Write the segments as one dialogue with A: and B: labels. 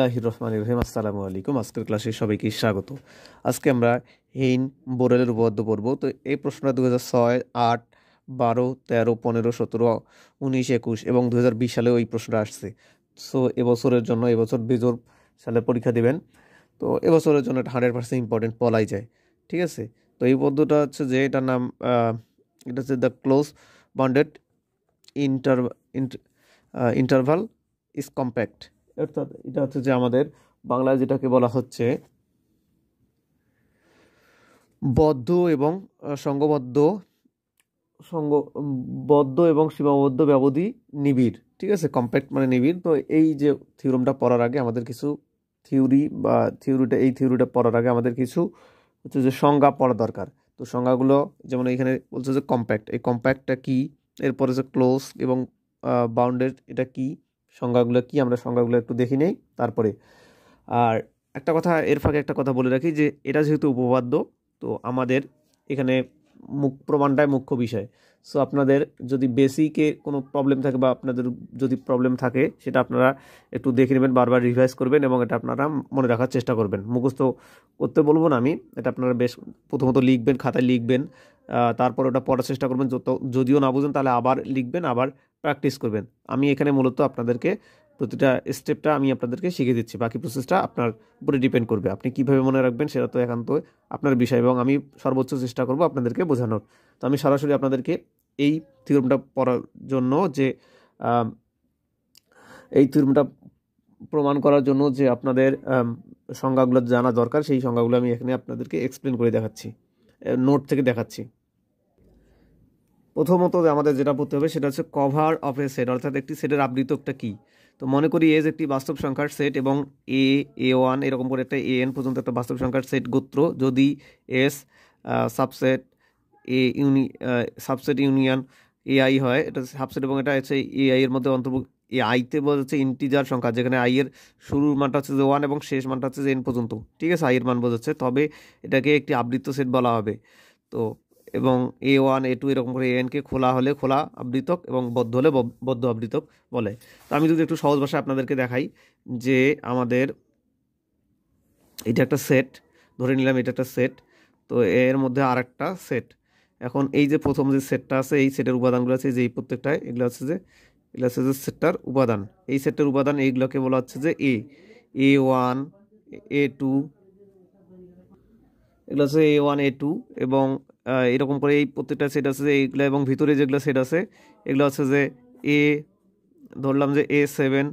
A: বিসমিল্লাহির রহমানির রহিম। আসসালামু আলাইকুম। আজকের ক্লাসে সবাইকে স্বাগত। আজকে আমরা হেইন বোরেলের উপপাদ্য পড়ব। তো এই প্রশ্নটা 2006, 8, 12, 13, 15, 17, 19, 21 এবং 2020 সালেও এই প্রশ্নটা আসছে। সো এবছরের জন্য এবছর বেজোর সালে পরীক্ষা দেবেন। তো এবছরের জন্য এটা 100% ইম্পর্টেন্ট বলাই যায়। ঠিক আছে, তো এই পদ্ধতিটা হচ্ছে যে এটার নাম এটা হচ্ছে the close bounded inter interval is compact. অর্থাৎ এটা হচ্ছে যে আমাদের বাংলায় যেটাকে বলা হচ্ছে বদ্ধ এবং সংঘবদ্ধ বদ্ধ এবং সীমাবদ্ধ ব্যবধি নিবিড়। ঠিক আছে, কম্প্যাক্ট মানে নিবিড়। তো এই যে থিওরামটা পড়ার আগে আমাদের কিছু থিওরিটা পড়ার আগে আমাদের কিছু হচ্ছে যে সংজ্ঞা পড়া দরকার। তো সংজ্ঞাগুলো যেমন এখানে বলছে যে কম্প্যাক্ট, এই কম্প্যাক্টটা কি, এরপরে যে ক্লোজ এবং বাউন্ডেড এটা কি, সংজ্ঞাগুলো কি, আমরা সংজ্ঞাগুলো একটু দেখি নেই তারপরে। আর একটা কথা, এর ফাঁকে একটা কথা বলে রাখি যে এটা যেহেতু উপপাদ্য, তো আমাদের এখানে প্রমাণটাই মুখ্য বিষয়। সো আপনাদের যদি বেসিকে কোনো প্রবলেম থাকে বা আপনাদের যদি প্রবলেম থাকে সেটা আপনারা একটু দেখে নেবেন, বারবার রিভাইজ করবেন এবং এটা আপনারা মনে রাখার চেষ্টা করবেন। মুখস্থ করতে বলবো না আমি, এটা আপনারা বেশ প্রথমত লিখবেন, খাতায় লিখবেন, তারপর ওটা পড়ার চেষ্টা করবেন। যদিও না বুঝেন তাহলে আবার লিখবেন, আবার প্র্যাকটিস করবেন। আমি এখানে মূলত আপনাদেরকে প্রতিটা স্টেপটা আমি আপনাদেরকে শিখিয়ে দিচ্ছি, বাকি প্রসেসটা আপনার উপরে ডিপেন্ড করবে। আপনি কীভাবে মনে রাখবেন সেটা তো একান্ত আপনার বিষয় এবং আমি সর্বোচ্চ চেষ্টা করব আপনাদেরকে বোঝানোর। তো আমি সরাসরি আপনাদেরকে এই থিওরামটা পড়ার জন্য যে এই থিওরামটা প্রমাণ করার জন্য যে আপনাদের সংজ্ঞাগুলো জানা দরকার, সেই সংজ্ঞাগুলো আমি এখানে আপনাদেরকে এক্সপ্লেন করে দেখাচ্ছি, নোট থেকে দেখাচ্ছি। প্রথমত আমাদের যেটা পড়তে হবে সেটা হচ্ছে কভার অফ এ সেট, অর্থাৎ একটি সেটের আবৃতকটা কি। তো মনে করি এজ একটি বাস্তব সংখ্যার সেট এবং A1 এরকম করে একটা AN পর্যন্ত একটা বাস্তব সংখ্যার সেট গোত্র, যদি S subset subset union AI হয়, এটা সাবসেট এবং এটা হচ্ছে AI এর মধ্যে অন্তর্ভুক্ত। আইতে বোঝা যাচ্ছে ইন্টিজার সংখ্যা, যেখানে আই এর শুরুর মানটা হচ্ছে যে 1 এবং শেষ মানটা হচ্ছে যে n পর্যন্ত। ঠিক আছে, আই এর মান বোঝাচ্ছে, তবে এটাকে একটি আবৃত সেট বলা হবে। তো এবং A1 A2 এরকম করে ANকে খোলা হলে খোলা আবৃতক এবং বদ্ধ হলে বদ্ধ আবৃতক বলে। তো আমি যদি একটু সহজ ভাষায় আপনাদেরকে দেখাই যে আমাদের এটা একটা সেট, ধরে নিলাম এটা একটা সেট, তো এর মধ্যে আর একটা সেট। এখন এই যে প্রথম যে সেটটা আছে, এই সেটের উপাদানগুলো আছে যে এই প্রত্যেকটায়, এগুলো হচ্ছে যে সেটটার উপাদান। এই সেটটার উপাদান এইগুলোকে বলা হচ্ছে যে A1 A2, এগুলো হচ্ছে A1 A2 এবং এরকম করে এই প্রত্যেকটা সেট আছে যে এইগুলো, এবং ভিতরে যেগুলো সেট আছে এগুলো হচ্ছে যে ধরলাম যে A7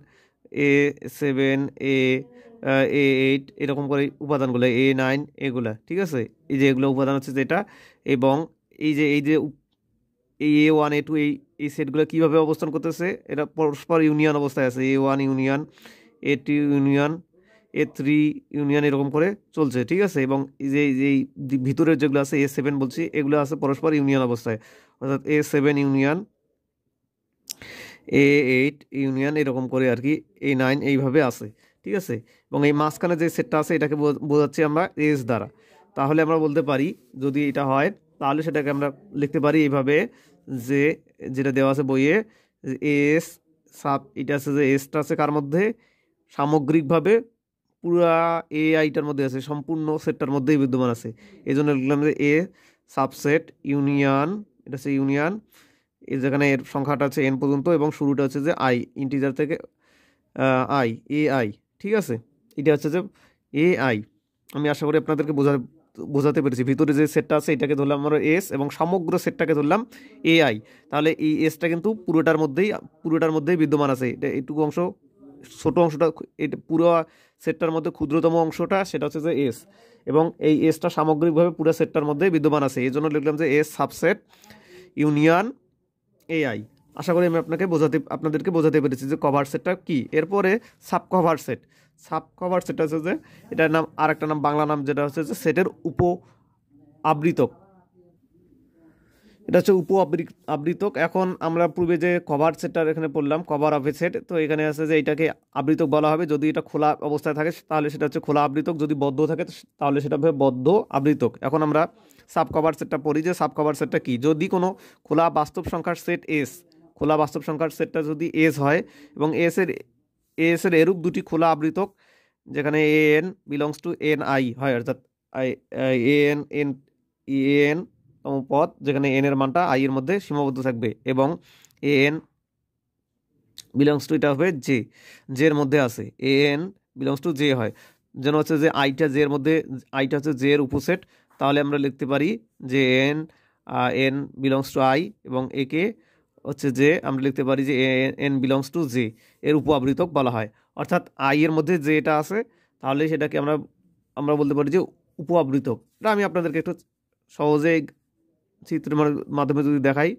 A: A8 এরকম করে উপাদানগুলো, A9 এগুলা। ঠিক আছে, এই যে এগুলো উপাদান হচ্ছে যেটা, এবং এই যে এই A1 A2 এই সেটগুলো কীভাবে অবস্থান করতেছে, এটা পরস্পর ইউনিয়ন অবস্থায় আছে। A1 union A2 union A3 union এরকম করে চলছে। ঠিক আছে, এবং এই ভিতরের যেগুলো আছে A7 বলছি, এগুলো আছে পরস্পর ইউনিয়ন অবস্থায়, অর্থাৎ A7 ইউনিয়ন A8 ইউনিয়ন এরকম করে আর কি, A9 এইভাবে আছে। ঠিক আছে, এবং এই মাঝখানে যে সেটটা আছে এটাকে বোঝাচ্ছি আমরা এস দ্বারা। তাহলে আমরা বলতে পারি, যদি এটা হয় তাহলে সেটাকে আমরা লিখতে পারি এইভাবে, যে যেটা দেওয়া আছে বইয়ে, এস এটা আছে যে এসটা আছে কার মধ্যে, সামগ্রিকভাবে পুরা AIটার মধ্যে আছে, সম্পূর্ণ সেটটার মধ্যেই বিদ্যমান আছে। এই জন্য লিখলাম যে A সাবসেট ইউনিয়ন, এটা হচ্ছে ইউনিয়ন, এই যেখানে এর সংখ্যাটা হচ্ছে n পর্যন্ত এবং শুরুটা হচ্ছে যে আই, ইন্টিজার থেকে AI। ঠিক আছে, এটা হচ্ছে যে AI। আমি আশা করি আপনাদেরকে বোঝাতে পেরেছি। ভিতরে যে সেটটা আছে এটাকে ধরলাম আমরা এস এবং সমগ্র সেটটাকে ধরলাম AI। তাহলে এই এসটা কিন্তু পুরোটার মধ্যেই বিদ্যমান আছে। এটা এইটুকু অংশ, ছোট অংশটা, এটা পুরো সেটটার মধ্যে ক্ষুদ্রতম অংশটা সেটা হচ্ছে যে এস, এবং এই এসটা সামগ্রিকভাবে পুরো সেটটার মধ্যেই বিদ্যমান আছে। এই জন্য লিখলাম যে এস সাবসেট ইউনিয়ন AI। আশা করি আমি আপনাদেরকে বোঝাতে পেরেছি যে কভার সেটটা কি। এরপরে সাব কভার সেট হচ্ছে যে এটার নাম, আর একটা নাম, বাংলা নাম যেটা হচ্ছে যে সেটের আবৃতক, এটা হচ্ছে আবৃতক। এখন আমরা পূর্বে যে কভার সেটটার এখানে পড়লাম, কভার অফ এ সেট, তো এখানে আছে যে এটাকে আবৃতক বলা হবে যদি এটা খোলা অবস্থায় থাকে, তাহলে সেটা হচ্ছে খোলা আবৃতক, যদি বদ্ধ থাকে তাহলে সেটা হবে বদ্ধ আবৃতক। এখন আমরা সাব কভার সেটটা পড়ি, যে সাব কভার সেটটা কি। যদি কোনো খোলা বাস্তব সংখ্যার সেট খোলা বাস্তব সংখ্যার সেটটা যদি এস হয় এবং এস এর এরূপ দুটি খোলা আবৃতক যেখানে A N belongs to N I হয়, অর্থাৎ I A N N N তম পদ যেখানে এন এর মানটা আই এর মধ্যে সীমাবদ্ধ থাকবে, এবং এ এন বিলংস টু এটা হবে জে, জে এর মধ্যে আছে, A N belongs to J হয়, যেন হচ্ছে যে আইটা জে এর মধ্যে, আইটা হচ্ছে জে এর উপসেট, তাহলে আমরা লিখতে পারি যে N N belongs to I, এবং একে হচ্ছে যে আমরা লিখতে পারি যে এন বিলংস টু জে, এর উপ আবৃতক বলা হয়। অর্থাৎ আই এর মধ্যে যেটা আছে তাহলে সেটাকে আমরা আমরা বলতে পারি যে উপ আবৃতক। এটা আমি আপনাদেরকে একটু সহজে চিত্রের মাধ্যমে যদি দেখাই,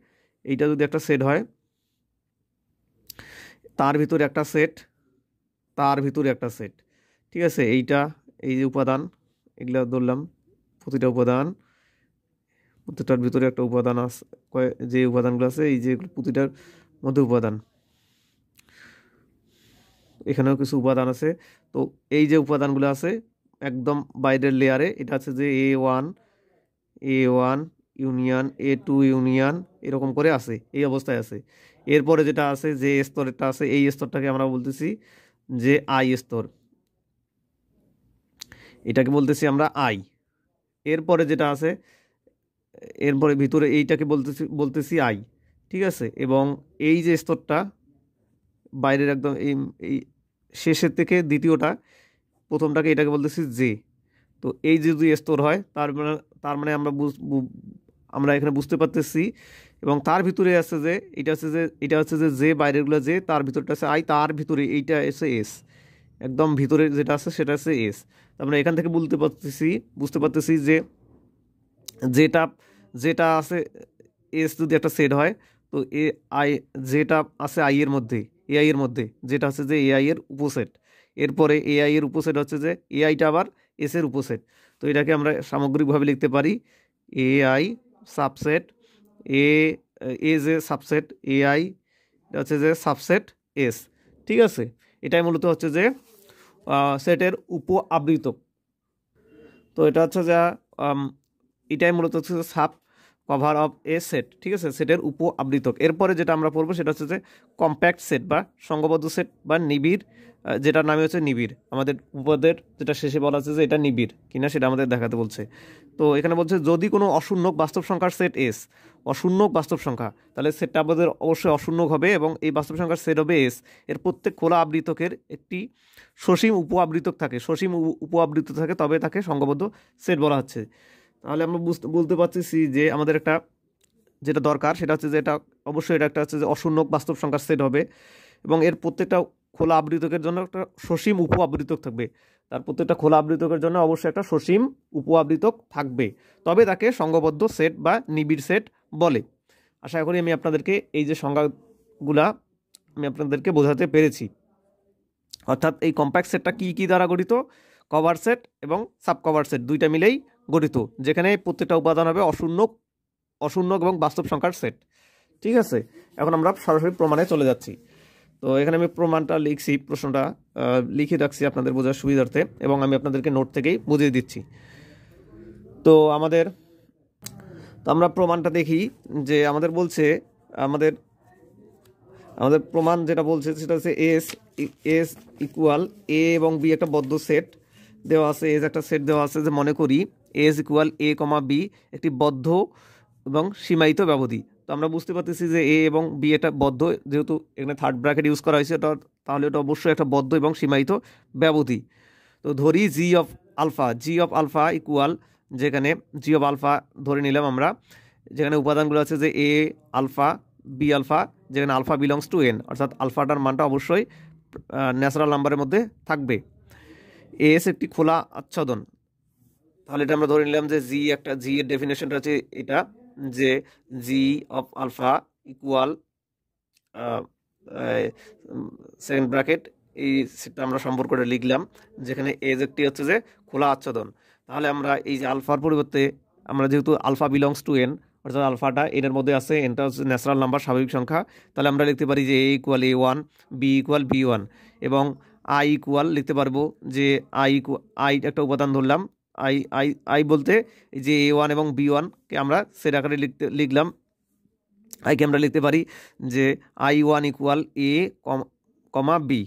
A: এইটা যদি একটা সেট হয়, তার ভিতরে একটা সেট, তার ভিতরে একটা সেট, ঠিক আছে, এইটা এই যে উপাদান এগুলো ধরলাম, প্রতিটা উপাদান, প্রতিটার ভিতরে একটা উপাদান আছে, যে উপাদানগুলো আছে এই যে প্রতিটার মধ্যে উপাদান, এখানেও কিছু উপাদান আছে। তো এই যে উপাদানগুলো আছে একদম বাইরের লেয়ারে, এটা আছে যে A one union A two union এরকম করে আছে, এই অবস্থায় আছে। এরপরে যেটা আছে যে স্তরটা আছে, এই স্তরটাকে আমরা বলতেছি যে আই স্তর, এটাকে বলতেছি আমরা আই। এরপরে যেটা আছে, এরপরে ভিতরে এইটাকে বলতেছি আই, ঠিক আছে। এবং এই যে স্তরটা বাইরের একদম এই এই শেষের থেকে দ্বিতীয়টা, প্রথমটাকে এটাকে বলতেছি জে। তো এই যে যদি স্তর হয় তার মানে আমরা এখানে বুঝতে পারতেছি, এবং তার ভিতরে আছে যে এটা হচ্ছে যে বাইরেরগুলো যে, তার ভিতরটা আছে আই, তার ভিতরে এইটা এসে এস, একদম ভিতরে যেটা আছে সেটা আছে এস। আমরা এখান থেকে বুঝতে পারতেছি যে যেটা যেটা আছে এস যদি একটা সেট হয়, তো এ আই যেটা আছে আই এর মধ্যে, এআই এর মধ্যে যেটা হচ্ছে যে এআই এর উপসেট, এরপরে এআই এর উপসেট হচ্ছে যে এআইটা আবার এস এর উপসেট। তো এটাকে আমরা সামগ্রিকভাবে লিখতে পারি এআই সাবসেট এ, এ যে সাবসেট এআই হচ্ছে যে সাবসেট এস, ঠিক আছে। এটাই মূলত হচ্ছে যে সেটের উপ আবৃতক। তো এটা হচ্ছে যে এটাই মূলত হচ্ছে যে sub cover of A set, ঠিক আছে, সেটের উপ আবৃতক। এরপরে যেটা আমরা পড়বো সেটা হচ্ছে যে কম্প্যাক্ট সেট বা সংঘবদ্ধ সেট বা নিবিড়, যেটার নামে হচ্ছে নিবিড়। আমাদের উপদের যেটা শেষে বলা আছে যে এটা নিবিড় কিনা সেটা আমাদের দেখাতে বলছে। তো এখানে বলছে যদি কোনো অশূন্যক বাস্তব সংখ্যার সেট এস, অশূন্যক বাস্তব সংখ্যা, তাহলে সেটটা আমাদের অবশ্যই অশূন্যক হবে, এবং এই বাস্তব সংখ্যার সেট হবে এস, এর প্রত্যেক খোলা আবৃতকের একটি সসীম উপ আবৃতক থাকে, সসীম উপ আবৃত থাকে, তবে তাকে সংঘবদ্ধ সেট বলা হচ্ছে। তাহলে আমরা বলতে পারতেছি যে আমাদের একটা যেটা দরকার সেটা হচ্ছে যে এটা অবশ্যই এটা একটা হচ্ছে যে অশূন্যক বাস্তব সংখ্যার সেট হবে, এবং এর প্রত্যেকটা খোলা আবৃতকের জন্য একটা সসীম উপ আবৃতক থাকবে, তার প্রত্যেকটা খোলা আবৃতকের জন্য অবশ্যই একটা সসীম উপ আবৃতক থাকবে, তবে তাকে সংঘবদ্ধ সেট বা নিবিড় সেট বলে। আশা করি আমি আপনাদেরকে এই যে সংজ্ঞাগুলা আমি আপনাদেরকে বোঝাতে পেরেছি। অর্থাৎ এই কম্প্যাক্ট সেটটা কী দ্বারা গঠিত, কভার সেট এবং সাব কভার সেট দুইটা মিলেই গঠিত, যেখানে প্রত্যেকটা উপাদান হবে অশূন্যক এবং বাস্তব সংখ্যার সেট, ঠিক আছে। এখন আমরা সরাসরি প্রমাণে চলে যাচ্ছি। তো এখানে আমি প্রমাণটা লিখছি, প্রশ্নটা লিখে রাখছি আপনাদের বোঝার সুবিধার্থে, এবং আমি আপনাদেরকে নোট থেকেই বুঝিয়ে দিচ্ছি। তো আমরা প্রমাণটা দেখি যে আমাদের বলছে, আমাদের প্রমাণ যেটা বলছে সেটা হচ্ছে এস ইকুয়াল এ এবং বি একটা বদ্ধ সেট দেওয়া আছে, এস একটা সেট দেওয়া আছে, যে মনে করি S equal A comma B একটি বদ্ধ এবং সীমায়িত ব্যবধি। তো আমরা বুঝতে পারতেছি যে এ এবং বি এটা বদ্ধ, যেহেতু এখানে থার্ড ব্র্যাকেট ইউজ করা হয়েছে, তাহলে এটা অবশ্যই একটা বদ্ধ এবং সীমায়িত ব্যবধি। তো ধরি জি অফ আলফা ইকুয়াল, যেখানে জি অফ আলফা ধরে নিলাম আমরা, যেখানে উপাদানগুলো আছে যে এ আলফা বি আলফা, যেখানে আলফা বিলংস টু এন, অর্থাৎ আলফাটার মানটা অবশ্যই ন্যাচারাল নাম্বারের মধ্যে থাকবে। এস একটি খোলা আচ্ছাদন, তাহলে এটা আমরা ধরে নিলাম যে জি এর ডেফিনেশনটা হচ্ছে এটা, যে G of alpha equal second bracket, এই সেটা আমরা সম্পর্কটা লিখলাম, যেখানে এজ একটি হচ্ছে যে খোলা আচ্ছাদন। তাহলে আমরা এই যে আলফার পরিবর্তে আমরা যেহেতু আলফা বিলংস টু এন, অর্থাৎ আলফাটা এনের মধ্যে আছে, এনটা হচ্ছে ন্যাচারাল নাম্বার স্বাভাবিক সংখ্যা, তাহলে আমরা লিখতে পারি যে A equal A one, B equal B one, এবং আই ইকুয়াল লিখতে পারবো যে আই একটা উপাদান ধরলাম, আই আই আই বলতে যে এ ওয়ান এবং বি ওয়ানকে আমরা সেট আকারে লিখলাম, আইকে আমরা লিখতে পারি যে I one equal A comma B,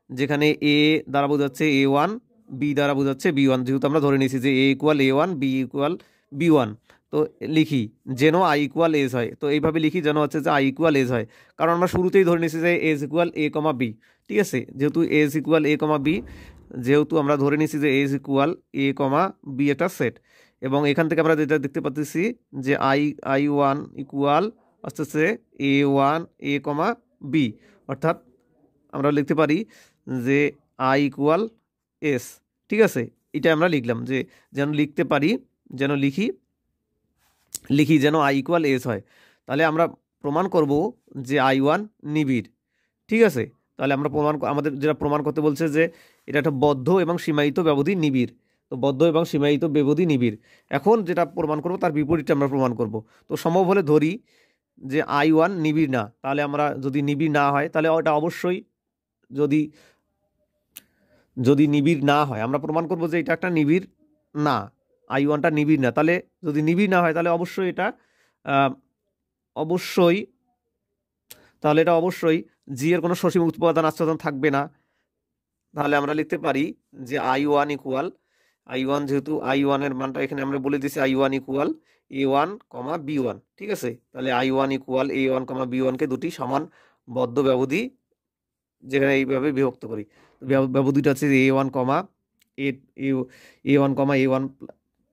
A: যেখানে এ দ্বারা বোঝাচ্ছে এ ওয়ান বি দ্বারা বোঝাচ্ছে বি1, যেহেতু আমরা ধরে নিয়েছি যে A=A1 B=B1। তো লিখি যেন I=S হয়, তো এইভাবে লিখি যেন হচ্ছে যে I=S হয়, কারণ আমরা শুরুতেই ধরে নিয়েছি যে S=A, B। ঠিক আছে, যেহেতু S=A, B, যেহেতু আমরা ধরে নিয়েছি যে S=A, B একটা সেট, এবং এখান থেকে আমরা যেটা দেখতে পাচ্ছি যে I1 ইকুয়াল আসতেছে A1 A, B, অর্থাৎ আমরা লিখতে পারি যে I=S। ঠিক আছে, এটা আমরা লিখলাম যে যেন লিখতে পারি, যেন লিখি যেন I=S হয়। তাহলে আমরা প্রমাণ করব যে I1 নিবিড়। ঠিক আছে, তাহলে আমরা আমাদের যেটা প্রমাণ করতে বলছে যে এটা একটা বদ্ধ এবং সীমায়িত ব্যবধি নিবিড়। তো বদ্ধ এবং সীমায়িত ব্যবধি নিবিড়। এখন যেটা প্রমাণ করব তার বিপরীতটা আমরা প্রমাণ করব। তো সম্ভব হলে ধরি যে I1 নিবিড় না, তাহলে আমরা যদি নিবিড় না হয় তাহলে ওটা অবশ্যই, যদি নিবিড় না হয় আমরা প্রমাণ করব যে এটা একটা নিবিড় না, I1টা নিবিড় না। তাহলে যদি নিবিড় না হয় তাহলে অবশ্যই এটা অবশ্যই জি এর কোনো সসীম উৎপাদন আচ্ছাদন থাকবে না। তাহলে আমরা লিখতে পারি যে I1 যেহেতু I1 এর মানটা এখানে আমরা বলে দিয়েছি I1 ইকুয়াল A1, B1। ঠিক আছে, তাহলে I1 ইকুয়াল A1, B1 কে দুটি সমান বদ্ধ ব্যবধি যেখানে এইভাবে বিভক্ত করি। ব্যবধিটা হচ্ছে A1, A1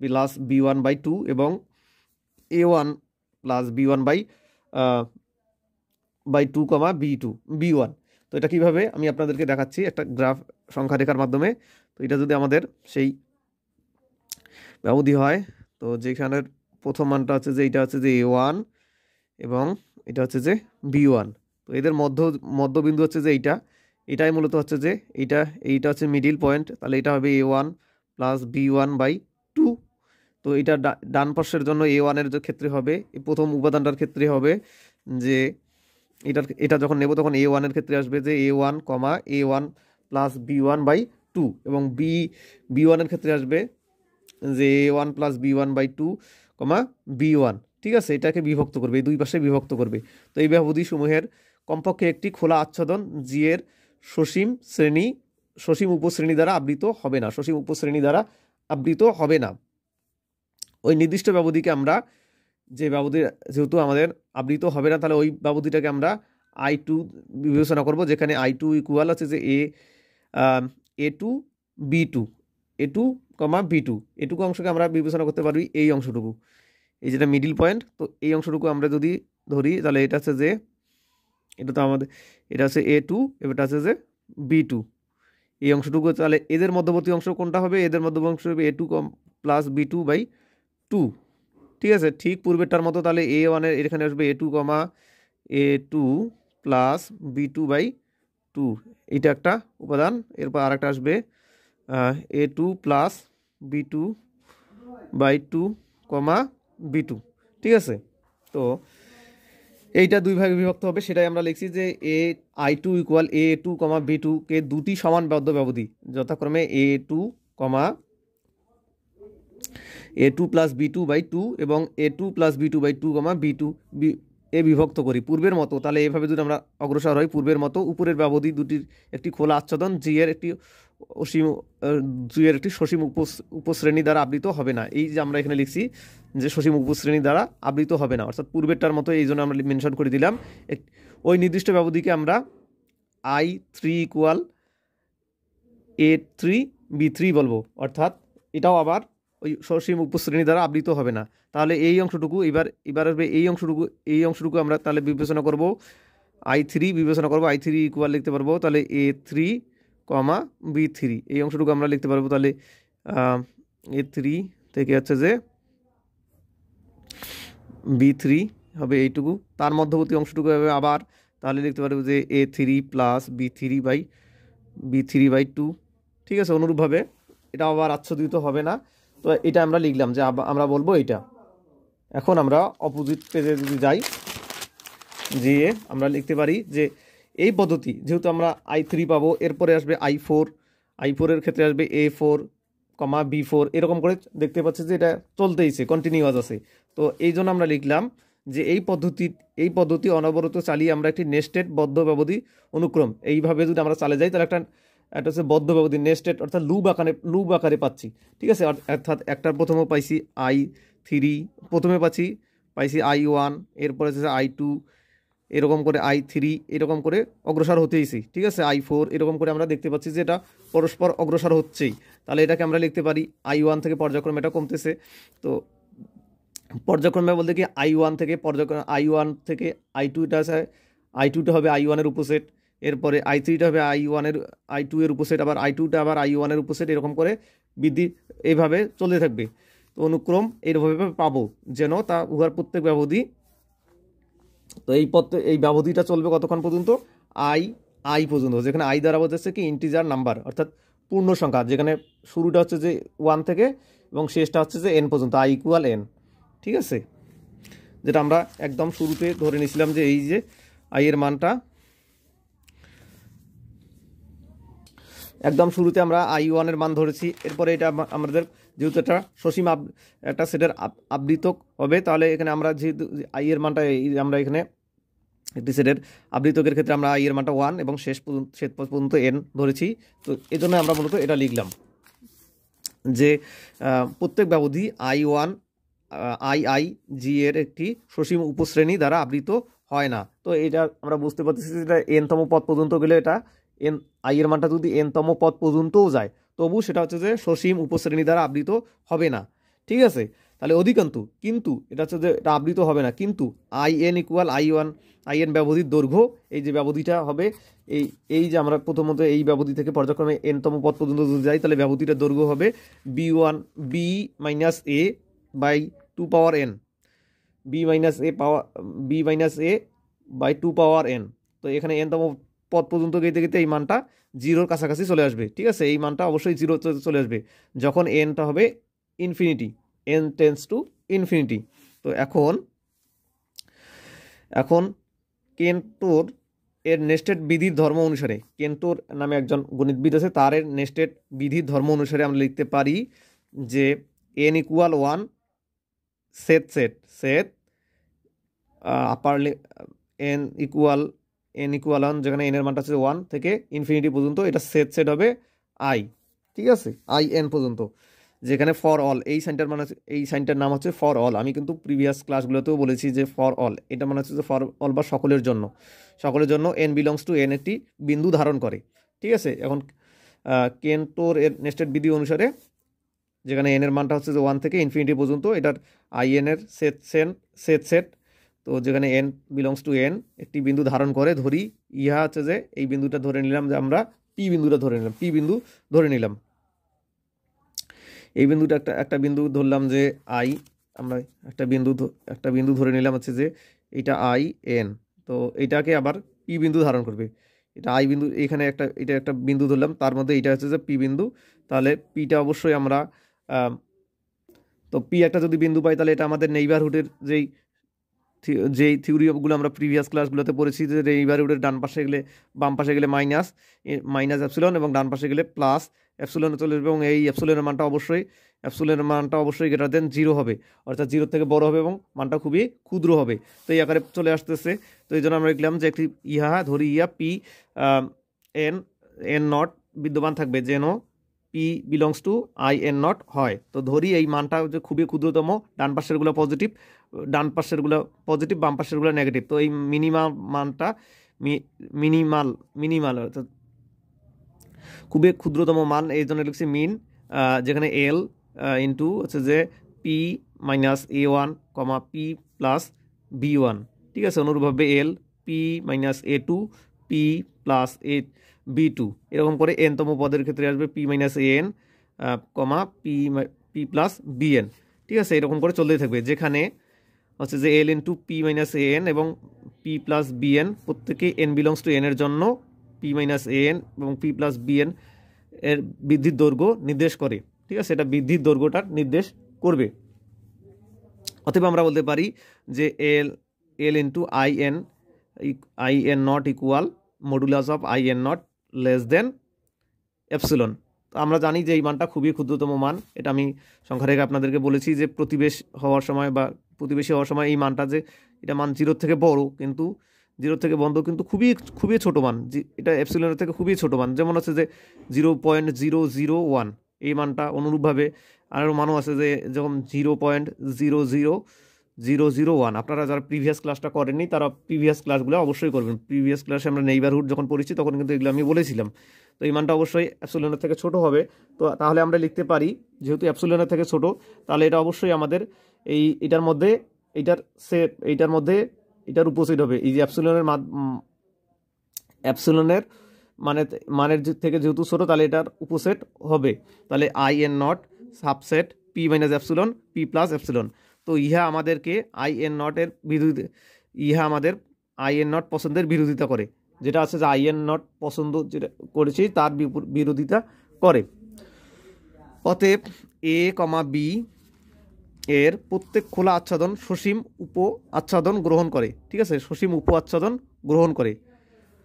A: প্লাস B1/2 এবং A1 প্লাস B1/2, B1। তো এটা কিভাবে আমি আপনাদেরকে দেখাচ্ছি একটা গ্রাফ সংখ্যা রেখার মাধ্যমে। তো এটা যদি আমাদের সেই ব্যবধি হয়, তো যেখানের প্রথম মানটা হচ্ছে যে এটা হচ্ছে যে A1 এবং এটা হচ্ছে যে B1। তো এদের মধ্যবিন্দু হচ্ছে যে এটাই মূলত হচ্ছে যে এইটা হচ্ছে মিডিল পয়েন্ট। তাহলে এটা হবে A1 প্লাস B1/2। তো এটা ডান পাশের জন্য A1 এর ক্ষেত্রে হবে, এই প্রথম উপাদানটার ক্ষেত্রে হবে যে এটা যখন নেব তখন A1 এর ক্ষেত্রে আসবে যে A1 প্লাস B1/2 এবং B1 এর ক্ষেত্রে আসবে যে A1 প্লাস B1/2, B1। ঠিক আছে, এটাকে বিভক্ত করবে, এই দুই পাশে বিভক্ত করবে। তো এই ব্যবধি সমূহের কমপক্ষে একটি খোলা আচ্ছাদন জি এর সসীম উপশ্রেণী দ্বারা আবৃত হবে না। ওই নির্দিষ্ট ব্যবধিকে আমরা যেহেতু আমাদের আবৃত হবে না, তাহলে ওই ব্যবধিটাকে আমরা I2 বিবেচনা করব, যেখানে I2 ইকুয়াল আছে যে A2 B2, এটুকু অংশকে আমরা বিবেচনা করতে পারি এই অংশটুকু, এই যেটা মিডিল পয়েন্ট। তো এই অংশটুকু আমরা যদি ধরি তাহলে এটা হচ্ছে যে এটা হচ্ছে A2, এটা হচ্ছে যে B2, এই অংশটুকু। তাহলে এদের মধ্যবর্তী অংশ কোনটা হবে? এদের মধ্যবর্তী অংশ হবে A2 প্লাস B2/2। ঠিক আছে, ঠিক পূর্বেরটার মতো। তাহলে A1 এর এখানে আসবে A2 প্লাস B2/2, এটা একটা উপাদান। এরপর আরেকটা আসবে A2 প্লাস B2/2, B2। ঠিক আছে, তো এইটা দুই ভাগে বিভক্ত হবে, সেটাই আমরা লিখছি যে I2 ইকুয়াল A2, B2 কে দুটি সমান বদ্ধ ব্যবধি যথাক্রমে A2 প্লাস B2/2 এবং A2 প্লাস B2/2, B2 এ বিভক্ত করি পূর্বের মতো। তাহলে এভাবে যদি আমরা অগ্রসর হই পূর্বের মতো, উপরের ব্যবধি দুটির একটি খোলা আচ্ছাদন জি এর একটি সসীম উপশ্রেণী দ্বারা আবৃত হবে না। এই যে আমরা এখানে লিখছি যে সসীম উপশ্রেণী দ্বারা আবৃত হবে না, অর্থাৎ পূর্বেরটার মতো, এই জন্য আমরা মেনশন করে দিলাম। ওই নির্দিষ্ট ব্যবধিকে আমরা I3 ইকুয়াল A3 B3 বলবো, অর্থাৎ এটাও আবার ওই সসীম উপশ্রেণী দ্বারা আবৃত হবে না। তাহলে এই অংশটুকু এবার আসবে এই অংশটুকু আমরা তাহলে বিবেচনা করব I3 I3 ইকুয়াল লিখতে পারবো তাহলে A3, B3, এই অংশটুকু আমরা লিখতে পারবো। তাহলে A3 থেকে হচ্ছে যে B3 হবে এইটুকু, তার মধ্যবর্তী অংশটুকু হবে আবার, তাহলে লিখতে পারবো যে A3 প্লাস B3/2। ঠিক আছে, অনুরূপভাবে এটা আবার আচ্ছাদিত হবে না। তো এটা আমরা লিখলাম যে আমরা বলবো এটা। এখন আমরা অপোজিট পেজে যদি যাই, যে আমরা লিখতে পারি যে এই পদ্ধতি যেহেতু আমরা I3 পাবো, এরপরে আসবে I4 এর ক্ষেত্রে আসবে A4, B4, এরকম করে দেখতে পাচ্ছি যে এটা চলতেইছে, কন্টিনিউয়াস আছে। তো এই জন্য আমরা লিখলাম যে এই পদ্ধতি অনবরত চালিয়ে আমরা একটি নেস্টেড বদ্ধ ব্যবধি অনুক্রম, এইভাবে যদি আমরা চালে যাই তাহলে একটা একটা হচ্ছে বদ্ধ ব্যবধি নেস্টেড অর্থাৎ লুপ আকারে পাচ্ছি, ঠিক আছে। অর্থাৎ একটার প্রথমে পাইছি I3, প্রথমে পাইছি I1, এরপরে হচ্ছে I2, এরকম করে I3, এরকম করে অগ্রসর হতেইছি, ঠিক আছে। I4, এরকম করে আমরা দেখতে পাচ্ছি যে এটা পরস্পর অগ্রসর হচ্ছেই। তাহলে এটাকে আমরা লিখতে পারি I1 থেকে পর্যায়ক্রমে এটা কমতেছে। তো পর্যায়ক্রমে বলতে কি I1 থেকে I2, এটা আছে I2টা হবে I1 এর উপসেট, এরপরে I3টা হবে I2 এর উপসেট, আবার I2টা আবার I1 এর উপসেট, এরকম করে বৃদ্ধি এইভাবে চলতে থাকবে। তো অনুক্রম এইভাবে পাবো যেন তা উহার প্রত্যেক ব্যবধি। তো এই ব্যবধিটা চলবে কতক্ষণ পর্যন্ত? আই পর্যন্ত, যেখানে আই দ্বারা বোঝাচ্ছে কি ইন্টিজার নাম্বার অর্থাৎ পূর্ণ সংখ্যা, যেখানে শুরুটা হচ্ছে যে 1 থেকে এবং শেষটা হচ্ছে যে n পর্যন্ত, I=n, ঠিক আছে। যেটা আমরা একদম শুরুতে ধরে নিয়েছিলাম যে এই যে আই এর মানটা একদম শুরুতে আমরা I1 এর মান ধরেছি। এরপরে এটা আমাদের যেহেতু একটা সেটের আবৃতক হবে, তাহলে এখানে আমরা যেহেতু আই এর মানটা আমরা এখানে একটি সেটের আবৃতকের ক্ষেত্রে আমরা আই এর মানটা 1 এবং শেষ পর্যন্ত n ধরেছি। তো এই জন্য আমরা মূলত এটা লিখলাম যে প্রত্যেক ব্যবধি I1 জি এর একটি সসীম উপশ্রেণী দ্বারা আবৃত হয় না। তো এটা আমরা বুঝতে পারতেছি যে n-তম পদ পর্যন্ত গেলে এটা আই এর মানটা যদি n-তম পদ পর্যন্তও যায় তবু সেটা হচ্ছে যে সসীম উপশ্রেণী দ্বারা আবৃত হবে না, ঠিক আছে। তাহলে কিন্তু এটা হচ্ছে যে এটা আবৃত হবে না, কিন্তু I n ব্যবধির দৈর্ঘ্য, এই যে ব্যবধিটা হবে এই যে আমরা প্রথমত এই ব্যবধি থেকে পর্যায়ক্রমে n-তম পদ পর্যন্ত যদি যাই, তাহলে ব্যবধিটার দৈর্ঘ্য হবে b-a/2 b-a/2 তো এখানে n-তম পদ পর্যন্ত গেতে গেতে এই মানটা 0-র কাছাকাছি চলে আসবে, ঠিক আছে। এই মানটা অবশ্যই 0 চলে আসবে যখন nটা হবে infinity, n tends to infinity. তো এখন কেন্টোর এর নেস্টেড বিধির ধর্ম অনুসারে, কেন্টোর নামে একজন গণিতবিদ আছে, তার এর নেস্টেড বিধির ধর্ম অনুসারে আমরা লিখতে পারি যে n=1 সেট আপার n=1, যেখানে n এর মানটা হচ্ছে 1 থেকে ইনফিনিটি পর্যন্ত, এটা সেট হবে I, ঠিক আছে, IN পর্যন্ত, যেখানে ফর অল এই সাইনটার নাম হচ্ছে ফর অল। আমি কিন্তু প্রিভিয়াস ক্লাসগুলোতেও বলেছি যে ফর অল এটা মানে হচ্ছে যে ফর অল বা সকলের জন্য n=n একটি বিন্দু ধারণ করে, ঠিক আছে। এখন কেন্টোর এর নেস্টেড বিধি অনুসারে যেখানে n এর মানটা হচ্ছে যে 1 থেকে ইনফিনিটি পর্যন্ত, এটার IN এর সেট, তো যেখানে n=n একটি বিন্দু ধারণ করে ধরি, ইহা হচ্ছে যে এই বিন্দুটা ধরে নিলাম যে আমরা পি বিন্দু ধরে নিলাম। এই বিন্দুটা একটা বিন্দু ধরলাম যে আমরা একটা বিন্দু ধরে নিলাম হচ্ছে যে এটা IN, তো এটাকে আবার পি বিন্দু ধারণ করবে। এটা আই বিন্দু, এখানে এটা একটা বিন্দু ধরলাম, তার মধ্যে এটা হচ্ছে যে পি বিন্দু। তাহলে পিটা অবশ্যই আমরা তো পি একটা যদি বিন্দু পাই, তাহলে এটা আমাদের নেইবারহুডের যেই থিওরিগুলো আমরা প্রিভিয়াস ক্লাসগুলোতে পড়েছি, যে নেইবারহুডের ডান পাশে গেলে বাম পাশে গেলে মাইনাস এপসিলন এবং ডান পাশে গেলে প্লাস এপসিলনে চলে আসবে, এবং এই এপসিলনের মানটা অবশ্যই গ্রেটার দেন 0 হবে, অর্থাৎ 0 থেকে বড় হবে এবং মানটা খুবই ক্ষুদ্র হবে। তো এই আকারে চলে আসতেছে। তো এই জন্য আমরা লিখলাম যে একটি ধরি পি n নট বিদ্যমান থাকবে যেন p=IN নট হয়। তো ধরি এই মানটা যে খুবই ক্ষুদ্রতম, ডান পাশেরগুলো পজিটিভ, বাম পাশেরগুলো নেগেটিভ। তো এই মানটা মিনিমাল অর্থাৎ খুবই ক্ষুদ্রতম মান, এই জন্য লিখছি মিন, যেখানে L ইন্টু হচ্ছে যে p-a1, p+b1, ঠিক আছে। অনুরূপভাবে L p-a2, p+b2, এরকম করে n-তম পদের ক্ষেত্রে আসবে p-an, p+bn, ঠিক আছে। এরকম করে চলতেই থাকবে, যেখানে হচ্ছে যে L ইন্টু p-an এবং p+bn প্রত্যেকে n=n এর জন্য p-an এবং p+bn এর বৃদ্ধির দৈর্ঘ্য নির্দেশ করে, ঠিক আছে। এটা বৃদ্ধির দৈর্ঘ্যটা নির্দেশ করবে। অথবা আমরা বলতে পারি যে L into IN not equal modulus of IN not less than epsilon. তো আমরা জানি যে এই মানটা খুবই ক্ষুদ্রতম মান, এটা আমি সংখ্যা রেখে আপনাদেরকে বলেছি যে প্রতিবেশী হওয়ার সময় এই মানটা যে এটা মান 0 থেকে বড়, কিন্তু জিরো থেকে বন্ধ কিন্তু খুবই খুবই ছোটো মান, এটা এপসিলনের থেকে খুবই ছোটো মান। যেমন হচ্ছে যে 0.001 এই মানটা, অনুরূপভাবে আরও মানও আছে যে যেমন 0.00001। আপনারা যারা প্রিভিয়াস ক্লাসটা করেননি তারা প্রিভিয়াস ক্লাসগুলো অবশ্যই করবেন। প্রিভিয়াস ক্লাসে আমরা নেইবারহুড যখন পড়েছি তখন কিন্তু এগুলো আমি বলেছিলাম। তো এই মানটা অবশ্যই অ্যাপসিলনের থেকে ছোট হবে। তো তাহলে আমরা লিখতে পারি, যেহেতু অ্যাপসিলনের থেকে ছোট, তাহলে এটা অবশ্যই আমাদের এটার মধ্যে এইটার মধ্যে এটার উপসেট হবে। এই যে অ্যাপসিলনের মানের থেকে যেহেতু ছোট, তাহলে এটার উপসেট হবে। তাহলে IN0 subset P minus epsilon P plus epsilon. তো ইহা আমাদেরকে আমাদের IN0 পছন্দের বিরোধিতা করে, যেটা আছে যে IN0 পছন্দ যেটা করেছি তার বিরোধিতা করে। অতএব A, B এর প্রত্যেক খোলা আচ্ছাদন সসীম উপ আচ্ছাদন গ্রহণ করে। ঠিক আছে, সসীম উপ আচ্ছাদন গ্রহণ করে।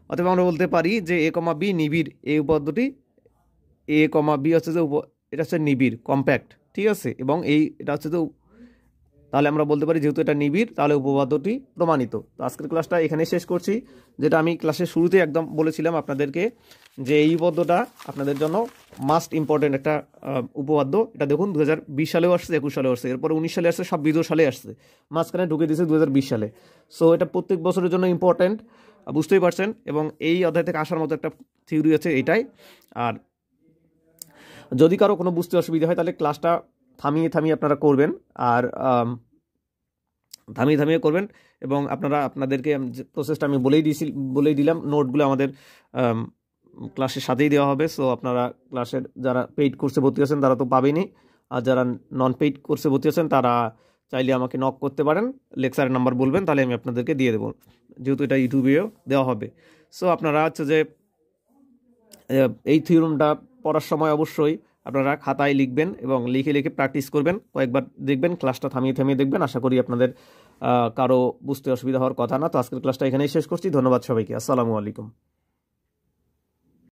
A: অতএব আমরা বলতে পারি যে A, B নিবিড়। এই উপপাদ্যটি A, B হচ্ছে যে এটা হচ্ছে নিবিড়, কম্প্যাক্ট। ঠিক আছে, এবং এটা হচ্ছে যে, তাহলে আমরা বলতে পারি যেহেতু এটা নিবিড়, তাহলে উপপাদ্যটি প্রমাণিত। তো আজকের ক্লাসটা এখানে শেষ করছি। যেটা আমি ক্লাসের শুরুতে একদম বলেছিলাম আপনাদেরকে, যে এই উপপাদ্যটা আপনাদের জন্য মাস্ট ইম্পর্টেন্ট একটা উপপাদ্য। এটা দেখুন 2020 সালেও আসছে, 21 সালেও আসছে, এরপরে 19 সালে আসছে, সব 20 সালে আসছে, মাঝখানে ঢুকে দিয়েছে 2020 সালে। সো এটা প্রত্যেক বছরের জন্য ইম্পর্টেন্ট, বুঝতেই পারছেন। এবং এই অধ্যায় থেকে আসার মতো একটা থিওরি আছে এইটাই। আর যদি কারো কোনো বুঝতে অসুবিধা হয় তাহলে ক্লাসটা থামিয়ে আপনারা করবেন, আর থামিয়ে করবেন। এবং আপনাদেরকে প্রসেসটা আমি বলেই দিলাম। নোটগুলো আমাদের ক্লাসের সাথেই দেওয়া হবে। সো আপনারা ক্লাসের যারা পেইড কোর্সে ভর্তি আছেন তারা তো পাবেনই, আর যারা নন পেইড কোর্সে ভর্তি আছেন তারা চাইলে আমাকে নক করতে পারেন, লেকচারের নাম্বার বলবেন, তাহলে আমি আপনাদেরকে দিয়ে দেবো, যেহেতু এটা ইউটিউবেও দেওয়া হবে। সো আপনারা হচ্ছে যে এই থিওরিটা পড়ার সময় অবশ্যই আপনারা খাতায় লিখবেন এবং লিখে প্র্যাকটিস করবেন। কয়েকবার দেখবেন, ক্লাসটা থামিয়ে দেখবেন। আশা করি আপনাদের কারো বুঝতে অসুবিধা হওয়ার কথা না। তো আজকের ক্লাসটা এখানেই শেষ করছি। ধন্যবাদ সবাইকে। আসসালামু আলাইকুম।